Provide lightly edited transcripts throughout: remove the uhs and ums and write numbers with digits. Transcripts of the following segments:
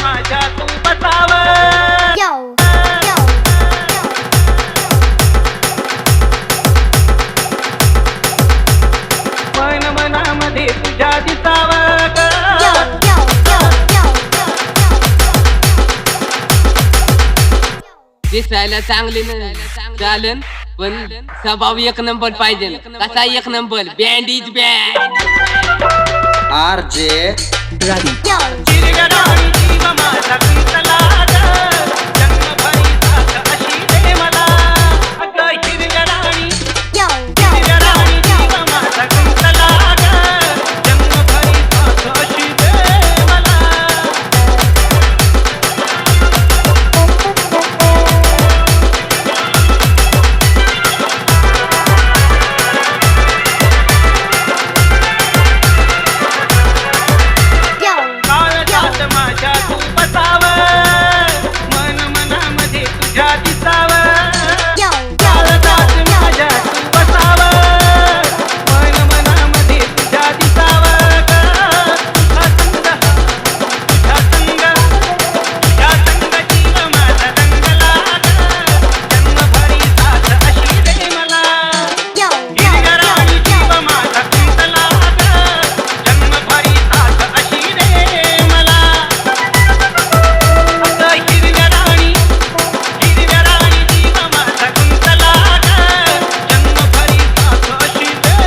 माझ्या तू बसाव मन मनामध्ये तुझ्या दिसाव दिसायला चांगले चालन पण स्वभाव एक नंबर पाहिजे. कसा एक number? Band is band. RJ Ravi. चिरगराणी जीव माझा कुंतला जन्मभरी साथ अशी दे मला. अगं चिरगराणी चिरगराणी जीव माझा कुंतला जन्मभरी साथ अशी दे मला. काळजात माझ्या तू बसाव मन मनामध्ये तुझ्या दिसाव. काळजात माझ्या तू बसाव मन मनामध्ये तुझ्या दिसाव. तुझा संग जीव माझा रंगला जन्मभरी साथ अशी दे मला. गिरगराणी जीव माझा कुंतला जन्मभरी साथ अशी दे मला. अगं गिरगराणी जीव माझा कुंतला जन्मभरी साथ अशी दे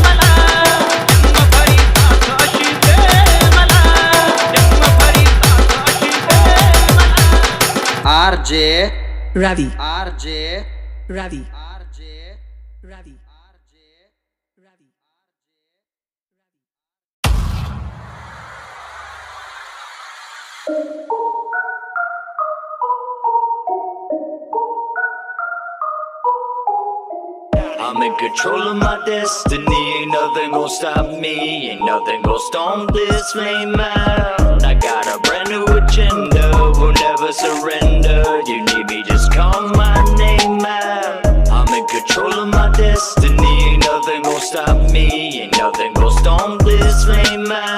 मला. जन्मभरी साथ अशी दे मला. जन्मभरी साथ अशी दे मला. RJ Ravi. RJ Ravi. RJ Ravi. Ravi. I'm in control of my destiny. Ain't nothing gon' stop me. Ain't nothing gon' storm this flame out. I got a brand new agenda. Will never surrender. You need me, just call my name out. I'm in control of my destiny. Ain't nothing gon' stop me. Ain't nothing gon' storm this flame out.